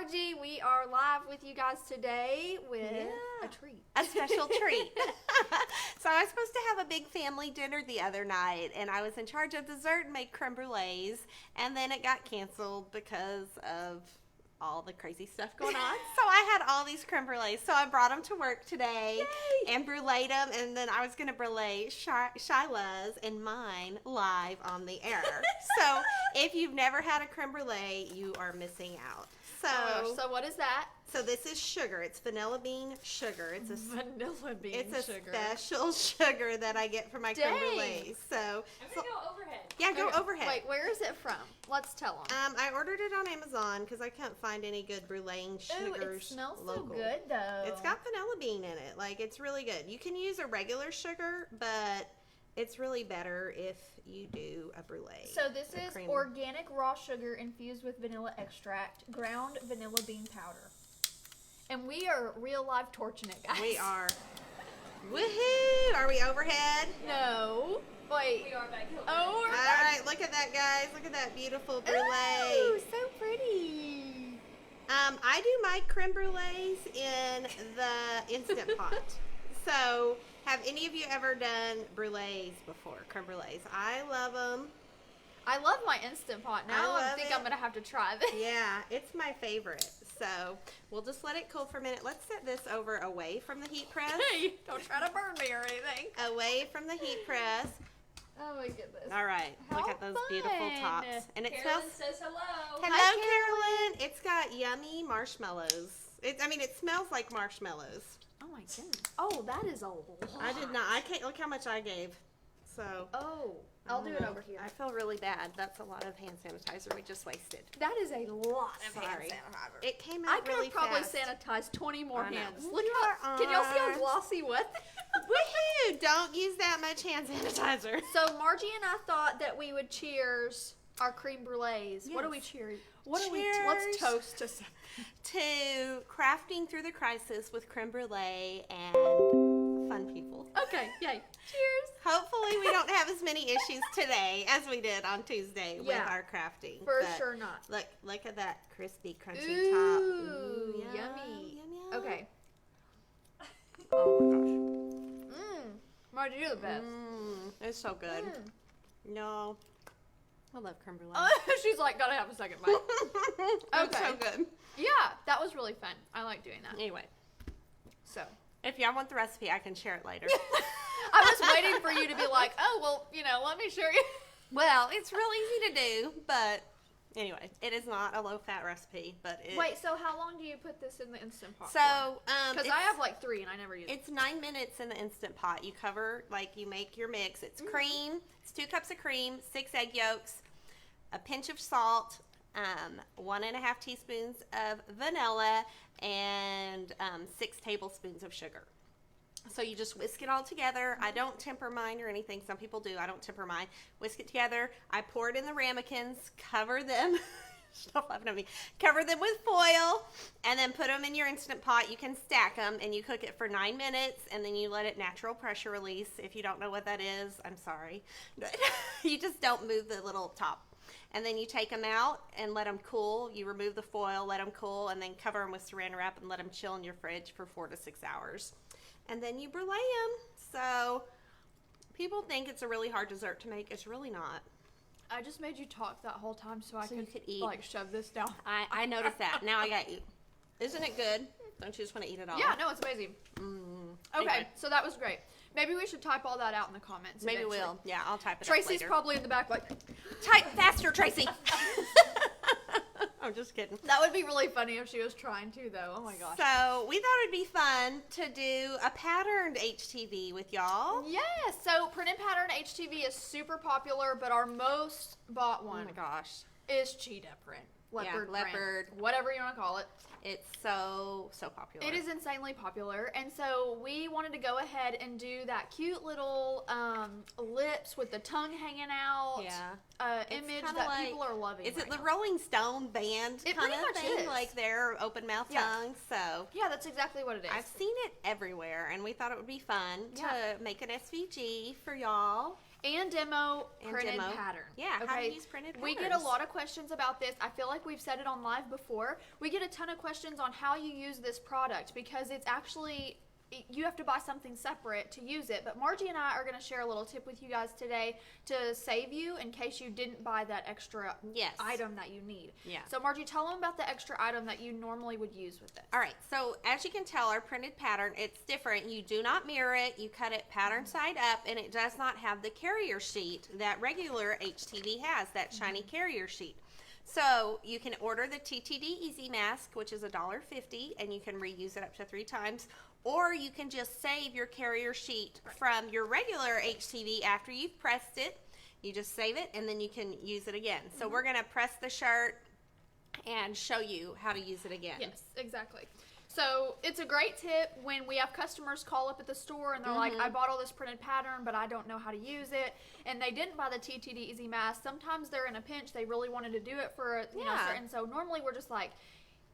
Marji. We are live with you guys today with a treat. A special treat. So I was supposed to have a big family dinner the other night, and I was in charge of dessert and made creme brulees, and then it got canceled because of all the crazy stuff going on. So I had all these creme brulees. So I brought them to work today. Yay. And bruleed them, and then I was going to brulee Shyla's and mine live on the air. So if you've never had a creme brulee, you are missing out. So what is that? So this is sugar. It's vanilla bean sugar. It's a vanilla bean It's a sugar. special sugar that I get for my creme brulees. So I'm gonna go overhead. yeah, go Okay. overhead. Wait, where is it from? Let's tell them. I ordered it on Amazon because I couldn't find any good bruleeing Ooh, sugars. it smells local. so good though. It's got vanilla bean in it. Like, it's really good. You can use a regular sugar, but it's really better if you do a brulee. So this is cream. organic raw sugar infused with vanilla extract, ground vanilla bean powder. And we are real live torching it, guys. We are. Woohoo! Are we overhead? No. Wait. We are back. Oh, we're All right, look at that, guys. Look at that beautiful brulee. Ooh, so pretty. I do my creme brulees in the Instant Pot. So, have any of you ever done brulees before? Creme brulees. I love them. I love my Instant Pot. Now I love think it. I'm going to have to try this. Yeah, it's my favorite. So, we'll just let it cool for a minute. Let's set this over away from the heat press. Hey, don't try to burn me or anything. Away from the heat press. Oh my goodness. All right, look How at those beautiful fun. tops. And it Carolyn smells... says hello. Hello, Hi, Carolyn. It's got yummy marshmallows. It smells like marshmallows. Oh my goodness. Oh, that is a lot. I did not. I can't look how much I gave. So Oh, I'll do it over here. I feel really bad. That's a lot of hand sanitizer we just wasted. That is a lot of hand Sorry. sanitizer. It came I out could really have probably fast. sanitized 20 more I know. hands. Look Look how, at can y'all see how ours. glossy what? Woohoo! Don't use that much hand sanitizer. So Margie and I thought that we would cheers our creme brulees. What do we Yes. cheer? What do we? Cheers. Let's toast to something. To crafting through the crisis with creme brulee and fun people. Okay, yay. Cheers. Hopefully we don't have as many issues today as we did on Tuesday with Yeah. our crafting. For but sure not. Look at that crispy, crunchy Ooh, top. Ooh, yummy. Yum, yum. Okay. Oh my gosh. Margie, you're the best. It's so good. Mm. No. I love creme brulee. She's like, gotta have a second bite. It's so Okay. good. Yeah, that was really fun. I like doing that. Anyway, So. if y'all want the recipe, I can share it later. I was waiting for you to be like, oh, well, let me show you. Well, it's real easy to do, but anyway, it is not a low-fat recipe, but it... Wait, so how long do you put this in the Instant Pot So, because it's- I have like 3 and I never use it. It's 9 minutes in the Instant Pot. You cover, you make your mix. It's cream. It's 2 cups of cream, 6 egg yolks, a pinch of salt, 1.5 teaspoons of vanilla, and 6 tablespoons of sugar. So you just whisk it all together. I don't temper mine or anything. Some people do. I don't temper mine. Whisk it together. I pour it in the ramekins, cover them. Stop laughing at me. Cover them with foil, and then put them in your Instant Pot. You can stack them, and you cook it for 9 minutes, and then you let it natural pressure release. If you don't know what that is, I'm sorry. But you just don't move the little top. And then you take them out and let them cool. You remove the foil, let them cool, and then cover them with saran wrap and let them chill in your fridge for 4 to 6 hours. And then you brulee them. So people think it's a really hard dessert to make. It's really not. I just made you talk that whole time so I So you could could eat. shove this down. I noticed that. Now I got you. Isn't it good? Don't you just want to eat it all? Yeah, no, it's amazing. Okay, Anyway. so that was great. Maybe we should type all that out in the comments. Maybe eventually. we'll. Yeah, I'll type it up Tracy's later. probably in the back like, Type faster, Tracy. I'm just kidding. that would be really funny if she was trying to though. Oh my gosh. So we thought it'd be fun to do a patterned HTV with y'all. Yes, so print and pattern HTV is super popular, but our most bought Oh one my gosh. is cheetah print. Leopard print. leopard. Whatever you want to call it. It's so popular. It is insanely popular, and so we wanted to go ahead and do that cute little lips with the tongue hanging out Yeah. image kinda that like- people are loving. Is it right the now. Rolling Stone band It kind pretty of much thing? is. Like their open mouth Yeah. tongue. So Yeah, that's exactly what it is. I've seen it everywhere, and we thought it would be fun Yeah. to make an SVG for y'all. and demo And printed demo. pattern. Yeah, how to use printed We get a patterns. lot of questions about this. I feel like we've said it on live before. We get a ton of questions on how you use this product because it's actually, you have to buy something separate to use it. But Margie and I are going to share a little tip with you guys today to save you in case you didn't buy that extra Yes. item that you need. Yeah. So Margie, tell them about the extra item that you normally would use with this. All right, so as you can tell, our printed pattern, it's different. You do not mirror it. You cut it pattern side up, and it does not have the carrier sheet that regular HTV has, that shiny carrier sheet. So you can order the TTD Easy Mask, which is $1.50, and you can reuse it up to 3 times. Or you can just save your carrier sheet from your regular HTV after you've pressed it. You just save it, and then you can use it again. So we're going to press the shirt and show you how to use it again. Yes, exactly. So it's a great tip when we have customers call up at the store and they're like, I bought all this printed pattern, but I don't know how to use it. And they didn't buy the TTD Easy Mask. Sometimes they're in a pinch. They really wanted to do it for, you know, Yeah. and so normally we're just like,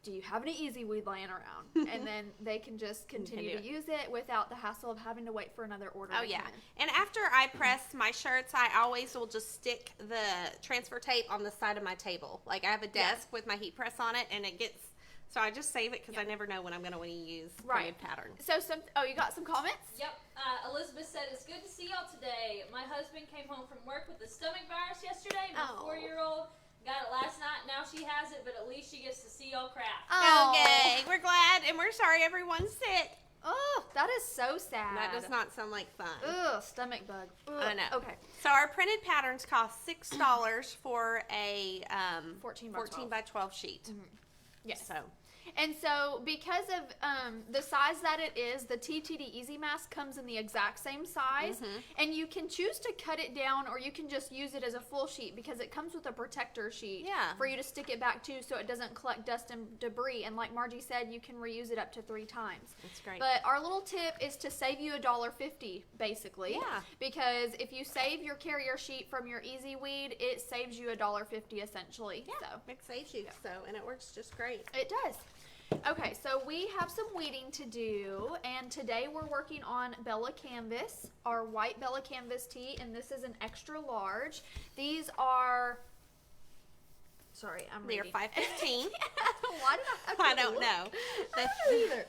do you have any easy weed laying around? And then they can just continue do to it. use it without the hassle of having to wait for another order. Oh to yeah, come in. and after I press my shirts, I always will just stick the transfer tape on the side of my table. Like I have a desk with my heat press on it, and it gets, so I just save it because I never know when I'm going to want to use Right. printed pattern. So you got some comments? Yep. Elizabeth said, it's good to see y'all today. My husband came home from work with a stomach virus yesterday. My Oh. 4-year-old got it last night. Now she has it, but at least she gets to see y'all crap. Oh. Okay, we're glad, and we're sorry everyone's sick. Oh, that is so sad. That does not sound like fun. Ugh, stomach bug. Ugh. I know. Okay. So our printed patterns cost $6 for a 14 by 14 by 12 sheet. Yes. So And so because of the size that it is, the TTD Easy Mask comes in the exact same size. And you can choose to cut it down or you can just use it as a full sheet because it comes with a protector sheet Yeah. for you to stick it back to so it doesn't collect dust and debris. And like Margie said, you can reuse it up to 3 times. that's great. But our little tip is to save you $1.50 basically. Yeah. Because if you save your carrier sheet from your Easy Weed, it saves you $1.50 essentially. yeah, So it saves you. So, and it works just great. it does. Okay, so we have some weeding to do, and today we're working on Bella Canvas, our white Bella Canvas tee, and this is an extra large. These are, sorry, I'm They're reading. 515. Why did I have to I don't look? know. I don't know either.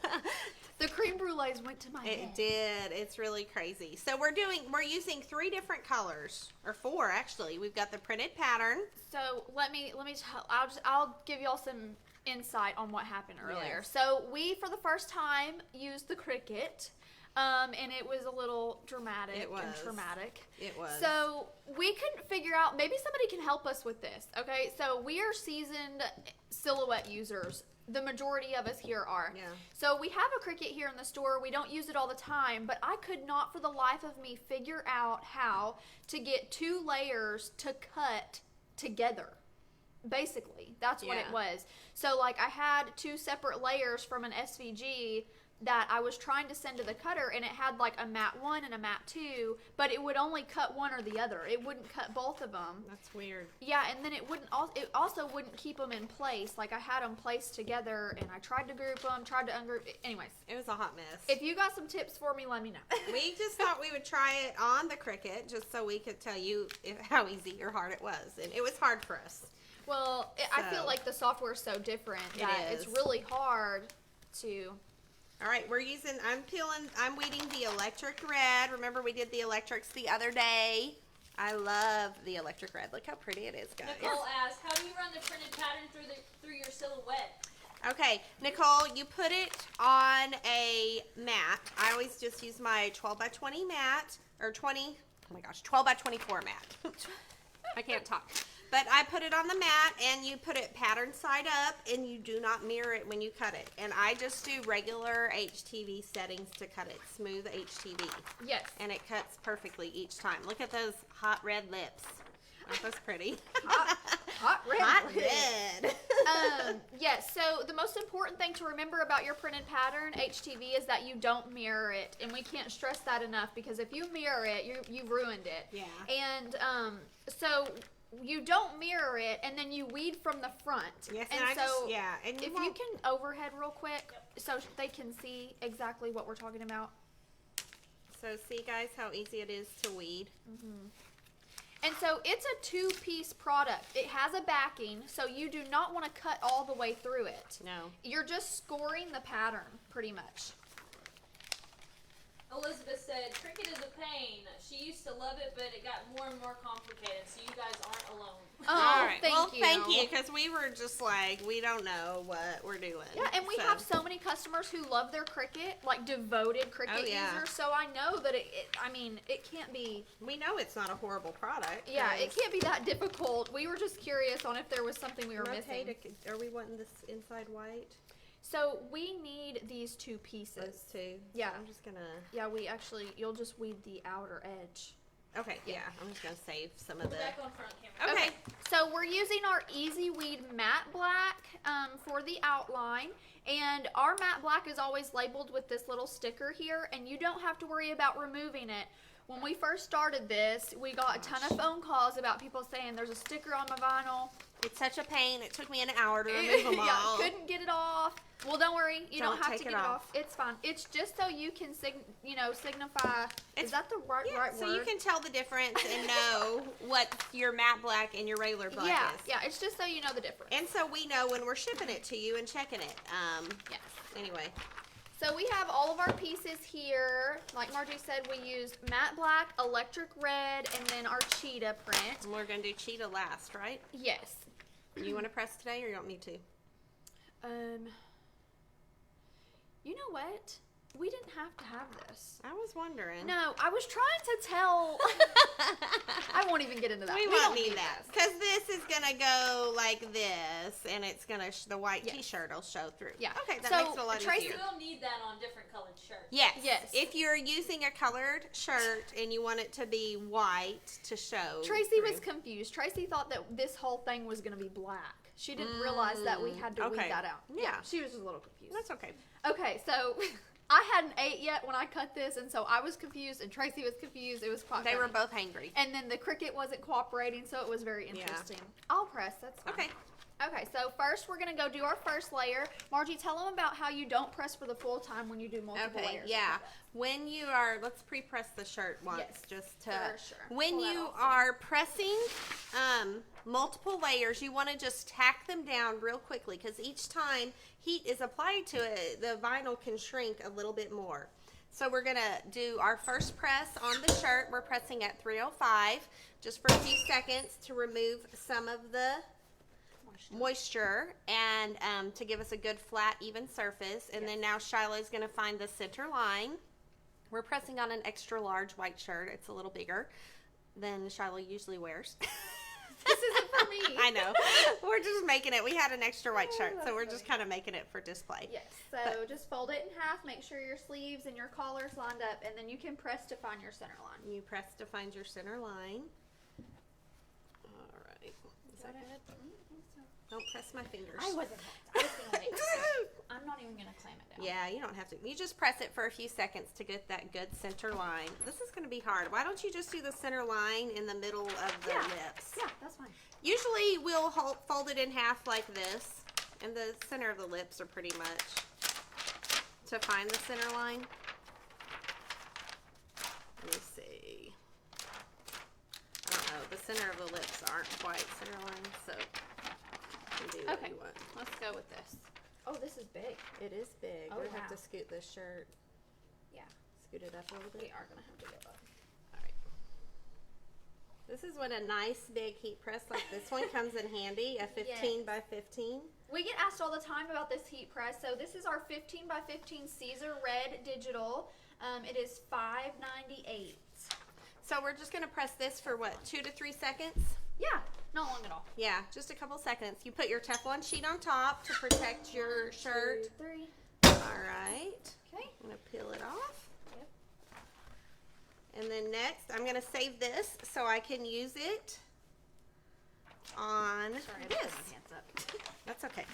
The creme brulees went to my head. It did. It's really crazy. So we're using 3 different colors, or 4 actually. We've got the printed pattern. So let me tell. I'll give y'all some insight on what happened earlier. Yes. So we, for the first time, used the Cricut, and it was a little dramatic It was. and traumatic. It was. So we couldn't figure out. Maybe somebody can help us with this. Okay, so we are seasoned silhouette users. The majority of us here are. Yeah. So we have a Cricut here in the store. We don't use it all the time, but I could not for the life of me figure out how to get 2 layers to cut together. Basically, that's what it Yeah. was. So like I had 2 separate layers from an SVG that I was trying to send to the cutter, and it had like a matte 1 and a matte 2, but it would only cut one or the other. It wouldn't cut both of them. That's weird. Yeah, and then it also wouldn't keep them in place. Like I had them placed together, and I tried to group them, tried to ungroup. Anyways, It was a hot mess. if you got some tips for me, let me know. We just thought we would try it on the Cricut just so we could tell you how easy or hard it was. And it was hard for us. Well, I feel So- like the software is so different It that it's is. really hard to. All right, I'm weeding the electric red. Remember we did the electrics the other day. I love the electric red. Look how pretty it is, guys. Nicole asked, how do you run the printed pattern through your silhouette? Okay, Nicole, you put it on a mat. I always just use my 12 by 20 mat, or 12 by 24 mat. I can't talk. But I put it on the mat, and you put it pattern side up, and you do not mirror it when you cut it. And I just do regular HTV settings to cut it, smooth HTV. Yes. And it cuts perfectly each time. Look at those hot red lips. Aren't those pretty? Hot red. Hot lips. red. Yes, so the most important thing to remember about your printed pattern, HTV, is that you don't mirror it. And we can't stress that enough because if you mirror it, you've ruined it. Yeah. And so you don't mirror it, and then you weed from the front. Yes, and and so and if you can overhead real quick so they can see exactly what we're talking about. So see, guys, how easy it is to weed. And so it's a 2-piece product. It has a backing, so you do not want to cut all the way through it. No. You're just scoring the pattern, pretty much. Elizabeth said, Cricut is a pain. She used to love it, but it got more and more complicated, so you guys aren't alone. Oh, All right. thank you. Thank you, because we were just like, we don't know what we're doing. Yeah, and we have so many customers who love their Cricut, like devoted Cricut users. So I know that it can't be. We know it's not a horrible product. Yeah, it can't be that difficult. We were just curious on if there was something we were missing. Are we wanting this inside white? So we need these 2 pieces. Those 2. Yeah. I'm just gonna. Yeah, you'll just weed the outer edge. Okay. Yeah. I'm just gonna save some of the. Back on front camera. Okay. So we're using our Easy Weed Matte Black for the outline. And our matte black is always labeled with this little sticker here. And you don't have to worry about removing it. When we first started this, we got a ton of phone calls about people saying there's a sticker on my vinyl. It's such a pain. It took me an hour to remove them all. Yeah, couldn't get it off. Well, don't worry. You don't have to take get it off. It's fine. It's just so you can signify. Is that the right word? So you can tell the difference and know what your matte black and your regular black is. Yeah, it's just so you know the difference. And so we know when we're shipping it to you and checking it. Yes. Anyway. So we have all of our pieces here. Like Margie said, we used matte black, electric red, and then our cheetah print. And we're going to do cheetah last, right? Yes. You want to press today or you don't need to? You know what? We didn't have to have this. I was wondering. No, I was trying to tell. I won't even get into that. We don't won't need that. Because this is going to go like this, and it's going to, the white t-shirt will show through. Yeah. Okay, that So, makes it a lot Tracy- easier. We'll need that on different colored shirts. Yes. Yes. If you're using a colored shirt and you want it to be white to show. Tracy through. was confused. Tracy thought that this whole thing was going to be black. She didn't realize that we had to weed that out. Yeah. She was just a little confused. That's okay. Okay, so I hadn't ate yet when I cut this, and so I was confused, and Tracy was confused. It was quite They funny. were both hangry. And then the Cricut wasn't cooperating, so it was very interesting. I'll press. That's fine. Okay. Okay, so first we're going to go do our first layer. Margie, tell them about how you don't press for the full time when you do multiple Okay, layers. yeah. When you are, let's pre-press the shirt once, Yes, just to. for sure. When Pull that you off. are pressing multiple layers, you want to just tack them down real quickly because each time heat is applied to it, the vinyl can shrink a little bit more. So we're going to do our first press on the shirt. We're pressing at 305 just for a few seconds to remove some of the moisture and to give us a good flat even surface. And then now Shyla is going to find the center line. We're pressing on an extra large white shirt. It's a little bigger than Shyla usually wears. This isn't for me. I know. We're just making it. We had an extra white shirt, so we're just kind of making it for display. Yes, so just fold it in half, make sure your sleeves and your collar's lined up, and then you can press to find your center line. You press to find your center line. All right. Is that good? Don't press my fingers. I wasn't. I was gonna wait. I'm not even gonna clamp it down. Yeah, you don't have to. You just press it for a few seconds to get that good center line. This is going to be hard. Why don't you just do the center line in the middle of the lips? Yeah, that's fine. Usually we'll fold it in half like this, and the center of the lips are pretty much to find the center line. Let me see. I don't know. The center of the lips aren't quite center line, so you do what you want. Let's go with this. Oh, this is big. It is big. Oh, We're gonna have wow. to scoot this shirt. Yeah, Scoot it up a little we bit. are gonna have to go up. All right. This is when a nice big heat press like this one comes in handy. A 15 by 15. We get asked all the time about this heat press. So this is our 15 by 15 Caesar Red Digital. It is $5.98. So we're just gonna press this for what, 2 to 3 seconds? Yeah, not long at all. Yeah, just a couple seconds. You put your Teflon sheet on top to protect your shirt. 2, 3. All right. Okay. I'm gonna peel it off. Yep. And then next, I'm gonna save this so I can use it on Sorry, I this. put my hands up. That's okay.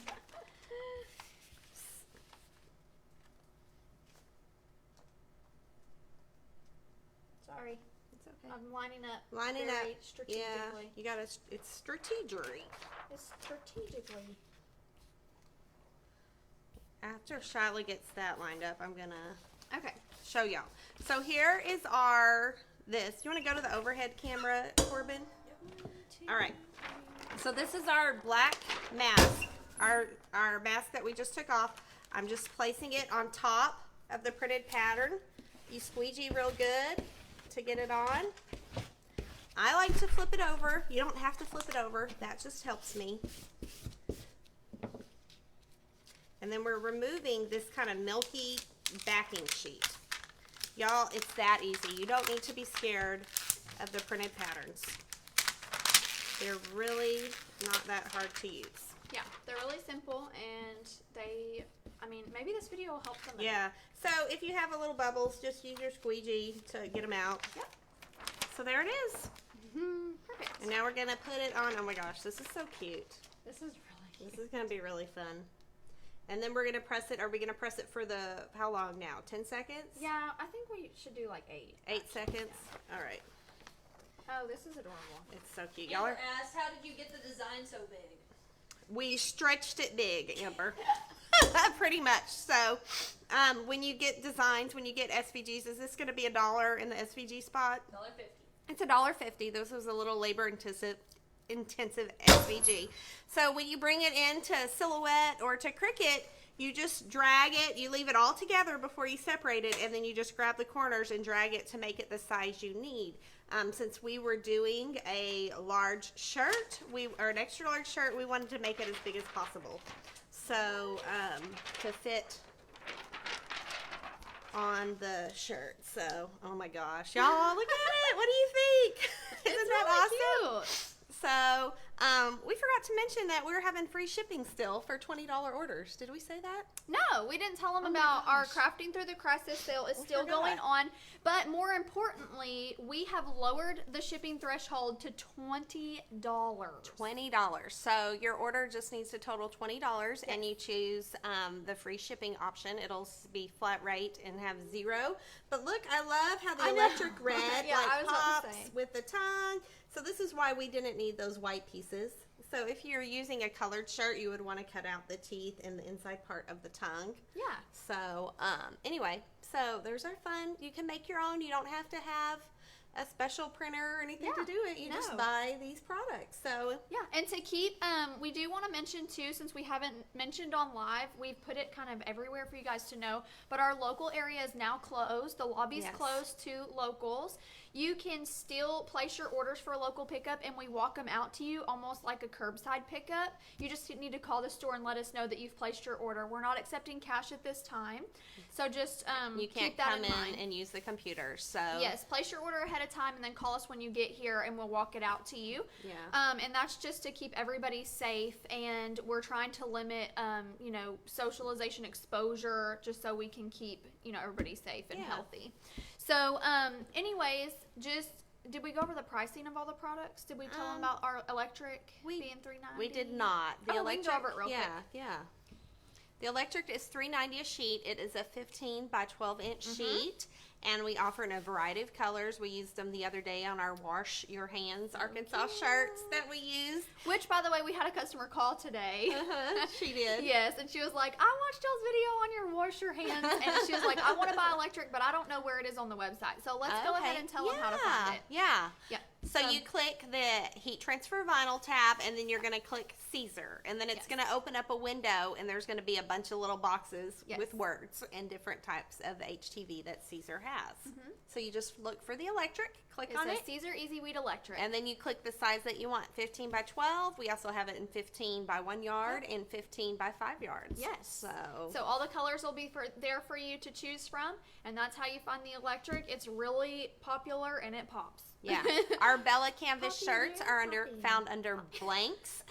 Sorry, It's okay. I'm lining up. Lining very up. strategically. Yeah, you gotta. It's strategery. It's strategically. After Shyla gets that lined up, I'm gonna. Okay. show y'all. So here is this. You want to go to the overhead camera, Corbin? All right. So this is our black mask, our mask that we just took off. I'm just placing it on top of the printed pattern. You squeegee real good to get it on. I like to flip it over. You don't have to flip it over. That just helps me. And then we're removing this kind of milky backing sheet. Y'all, it's that easy. You don't need to be scared of the printed patterns. They're really not that hard to use. Yeah, they're really simple, and maybe this video will help somebody. Yeah, so if you have a little bubbles, just use your squeegee to get them out. Yep. So there it is. Perfect. And now we're going to put it on. Oh my gosh, this is so cute. This is really cute. This is going to be really fun. And then we're going to press it. Are we going to press it for how long now? 10 seconds? Yeah, I think we should do like 8. 8 seconds? Yeah. All right. Oh, this is adorable. It's so cute. Y'all Amber are... asked, how did you get the design so big? We stretched it big, Amber. Pretty much. So, when you get designs, when you get SVGs, is this going to be $1 in the SVG spot? $1.50. It's $1.50. This was a little labor intensive SVG. So when you bring it into Silhouette or to Cricut, you just drag it. You leave it all together before you separate it, and then you just grab the corners and drag it to make it the size you need. Since we were doing a large shirt, or an extra large shirt, we wanted to make it as big as possible. So to fit on the shirt. So, oh my gosh, y'all, look at it. What do you think? Isn't that really awesome? cute. So, we forgot to mention that we're having free shipping still for $20 orders. Did we say that? No, we didn't tell them about our Crafting Through the Crisis sale is still going on. But more importantly, we have lowered the shipping threshold to $20. $20. So your order just needs to total $20, and you choose the free shipping option. It'll be flat rate and have 0. But look, I love how the electric red Yeah, I was about to pops say. with the tongue. So this is why we didn't need those white pieces. So if you're using a colored shirt, you would want to cut out the teeth and the inside part of the tongue. Yeah. So anyway, so there's our fun. You can make your own. You don't have to have a special printer or anything to do it. You just buy these products. So yeah, and to keep, we do want to mention too, since we haven't mentioned on live, we've put it kind of everywhere for you guys to know, but our local area is now closed. The lobby's closed to locals. You can still place your orders for local pickup, and we walk them out to you almost like a curbside pickup. You just need to call the store and let us know that you've placed your order. We're not accepting cash at this time, so just you can't keep that come in mind. and use the computer. So yes, place your order ahead of time, and then call us when you get here, and we'll walk it out to you. Yeah. And that's just to keep everybody safe, and we're trying to limit, socialization exposure, just so we can keep, everybody safe and healthy. So, anyways, did we go over the pricing of all the products? Did we tell them about our electric being $3.90? We did not. The electric, we can go over it real quick. Yeah. The electric is $3.90 a sheet. It is a 15 by 12 inch sheet, and we offer in a variety of colors. We used them the other day on our Wash Your Hands Arkansas shirts that we used. Which, by the way, we had a customer call today. She did. Yes, and she was like, I watched y'all's video on your Wash Your Hands, and she was like, I want to buy electric, but I don't know where it is on the website. So let's go ahead and tell them how to find it. Yeah. Yeah. So you click the heat transfer vinyl tab, and then you're going to click Caesar, and then it's going to open up a window, and there's going to be a bunch of little boxes with words and different types of HTV that Caesar has. So you just look for the electric, click on it. Caesar Easy Weed Electric. And then you click the size that you want, 15 by 12. We also have it in 15 by 1 yard and 15 by 5 yards. Yes. So all the colors will be there for you to choose from, and that's how you find the electric. It's really popular, and it pops. Yeah. Our Bella Canvas shirts are found under blanks.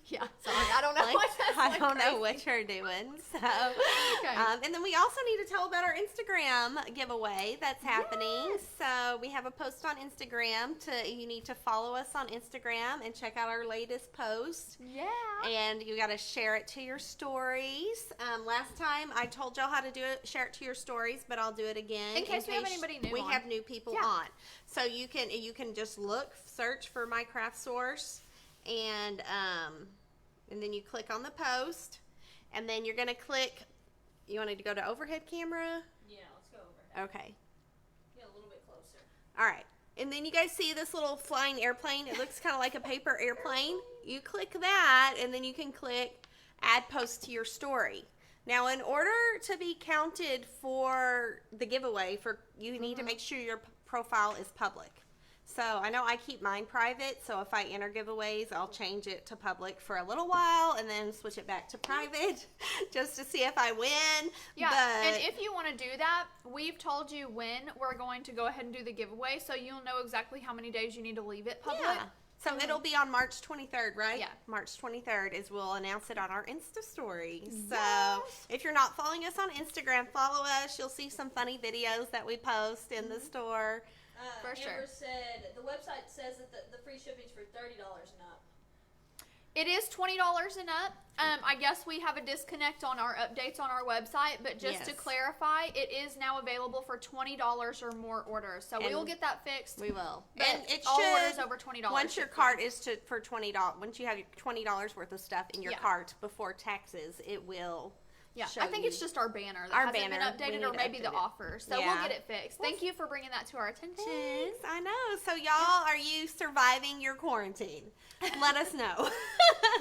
Yeah, sorry, I don't know what that's I don't know what you're doing. So, and then we also need to tell about our Instagram giveaway that's happening. So we have a post on Instagram. You need to follow us on Instagram and check out our latest post. Yeah. And you got to share it to your stories. Last time I told y'all how to do it, share it to your stories, but I'll do it again in case we have anybody new. We have new people on. So you can just search for My Craft Source, and then you click on the post, and then you're gonna click. You wanted to go to overhead camera? Yeah, let's go over. Okay. Yeah, a little bit closer. All right. And then you guys see this little flying airplane? It looks kind of like a paper airplane. You click that, and then you can click add post to your story. Now, in order to be counted for the giveaway, you need to make sure your profile is public. So I know I keep mine private, so if I enter giveaways, I'll change it to public for a little while and then switch it back to private just to see if I win. Yeah, But and if you want to do that, we've told you when we're going to go ahead and do the giveaway, so you'll know exactly how many days you need to leave it public. yeah. So it'll be on March 23rd, right? Yeah. March 23rd is we'll announce it on our Insta story. So Yes. if you're not following us on Instagram, follow us. You'll see some funny videos that we post in the store. For Amber sure. said the website says that the free shipping's for $30 and up. It is $20 and up. I guess we have a disconnect on our updates on our website, but just to Yes. clarify, it is now available for $20 or more orders. So we And will get that fixed. We will. But And it all should, orders over $20. once your should cart is for $20, once you have your $20 worth of stuff in your Yeah. cart before taxes, it will Yeah, show I think it's you. just our banner that Our hasn't banner. been We updated, need or to maybe the update it. offer. So Yeah. we'll get it fixed. Thank you for bringing that to our attention. Thanks. I know. So y'all, are you surviving your quarantine? Let us know.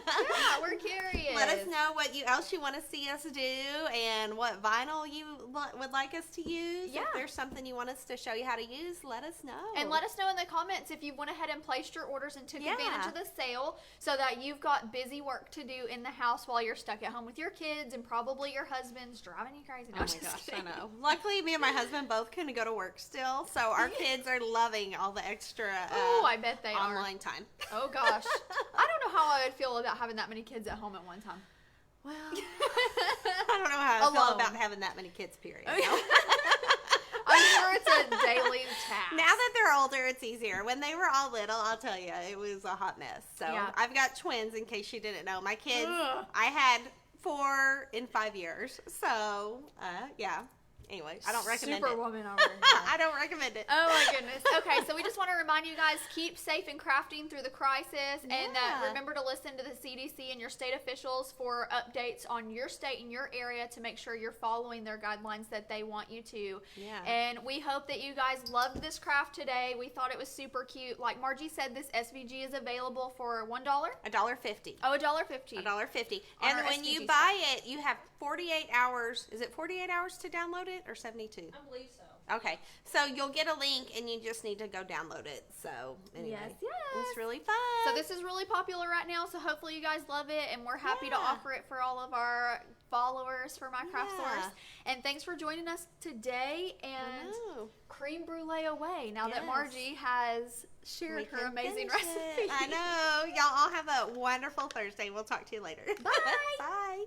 Yeah, we're curious. Let us know what else you want to see us do and what vinyl you would like us to use. Yeah. If there's something you want us to show you how to use, let us know. And let us know in the comments if you went ahead and placed your orders and took Yeah. advantage of the sale, so that you've got busy work to do in the house while you're stuck at home with your kids and probably your husband's driving you crazy. No, Oh I'm my just gosh, I kidding. know. Luckily, me and my husband both couldn't go to work still, so our kids are loving all the extra Oh, I bet they are. online time. Oh gosh, I don't know how I would feel about having that many kids at home at one time. Well, I don't know how I feel Alone. about having that many kids, period. Okay. No? I'm sure it's a daily task. Now that they're older, it's easier. When they were all little, I'll tell you, it was a hot mess. So Yeah. I've got twins, in case you didn't know. My kids, Ugh. I had 4 in 5 years. So, yeah. Anyway, I don't recommend it. Superwoman over here. I don't recommend it. Oh my goodness. Okay, so we just want to remind you guys, keep safe and crafting through the crisis, and Yeah. remember to listen to the CDC and your state officials for updates on your state and your area to make sure you're following their guidelines that they want you to. Yeah. And we hope that you guys loved this craft today. We thought it was super cute. Like Margie said, this SVG is available for $1. $1.50. Oh, $1.50. $1.50. On And our when you SVG buy it, you have 48 hours. Is it 48 hours to download it or 72? I believe so. Okay. So you'll get a link and you just need to go download it. So anyway, Yes, yes. it's really fun. So this is really popular right now, so hopefully you guys love it, and we're happy to Yeah. offer it for all of our followers for My Craft Yeah. Source. And thanks for joining us today, I and know. creme brulee away now that Yes. Margie has shared We her can amazing finish recipe. it. I know. Y'all all have a wonderful Thursday. We'll talk to you later. Bye. Bye.